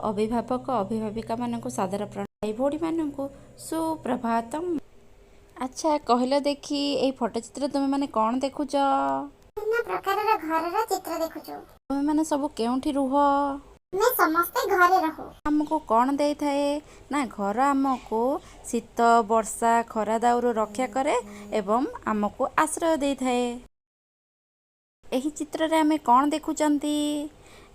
अभिभावक अभिभाविका मानक सादर प्रणाम। भाई भौणी मानक सुप्रभातम। अच्छा कहल देखी ए फोटोचित्र तुम मैंने कौन देखुच? विभिन्न प्रकारर घरर चित्र देखुछु। तुम मैंने सब केउठी रुह? मैं समस्ते घरे रहू। आमको कौन दे थाए ना घर आमको शीत वर्षा खरा दाउरू रक्षा करे एवं आमको आश्रय दे थाए। एही चित्र रे आमे कौन देखुचंती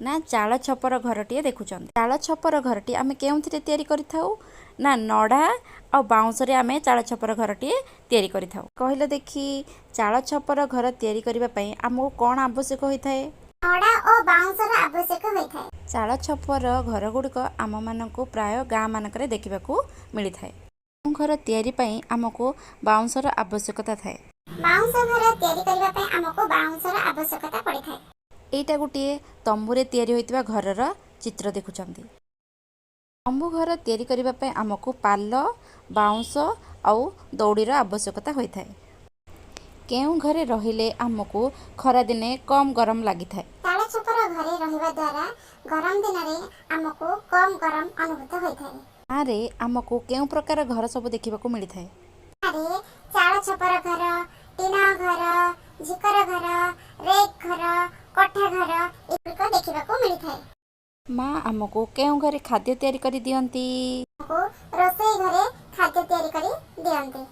ना चाल छपर घरटीए देखुचंती। चाल छपर घरटी आमे केउथिरे तयारी करिथाउ ना नड़ा आ बाउंस रे आमे चाल छपर घरटीए तयारी करिथाउ। कहले देखी चाल छपर घर तयारी करिबा पई आमको कौन आवश्यक होइथाए? नड़ा और बाउंसर आवश्यक होइथाए। चाल छपर घर गुड़िक आम मानक प्राय गाँ मानक देखा मिली थाए। घर तैयारी पई आमको बाउंसर आवश्यकता थाए। बाउंस घर तयारी करिबा पई हमको बाउंसर आवश्यकता पड़ी थाए। एटा गोटे तंबुरे तैयारी होइतिबा घरर चित्र देखुचंती। तंबु घर तैयारी करिबा पई आमको पाल बाउंस आउ दौड़ीर आवश्यकता होइथाए। केउ घरे रहिले आमको खरा दिने कम गरम लागि थाए। चाल छपर घरे रहिबा द्वारा गरम दिन रे हमको कम गरम अनुभूत होइथाए। आरे आमको केउ प्रकार घर सब देखिबाकू मिली थाए? अरे चाल छपर घर, टीना घर, झिकर घर, रेक घर, कोठा घर एଗୁଡ଼ିକ ଦେଖିବାକୁ मिलिଥାଏ। माँ आमको केउ घरे खाद्य तैयारी करी दियंती? हमको रोषेई घरे खाद्य तैयारी करी दियंती।